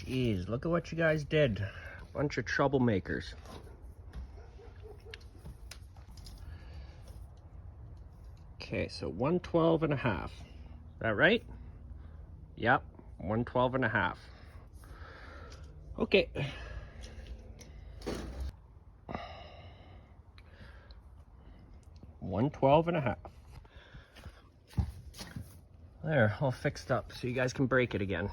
Jeez, look at what you guys did. Bunch of troublemakers. Okay, so 112 and a half. Is that right? Yep, 112 and a half. Okay. $112 and a half. There, all fixed up so you guys can break it again.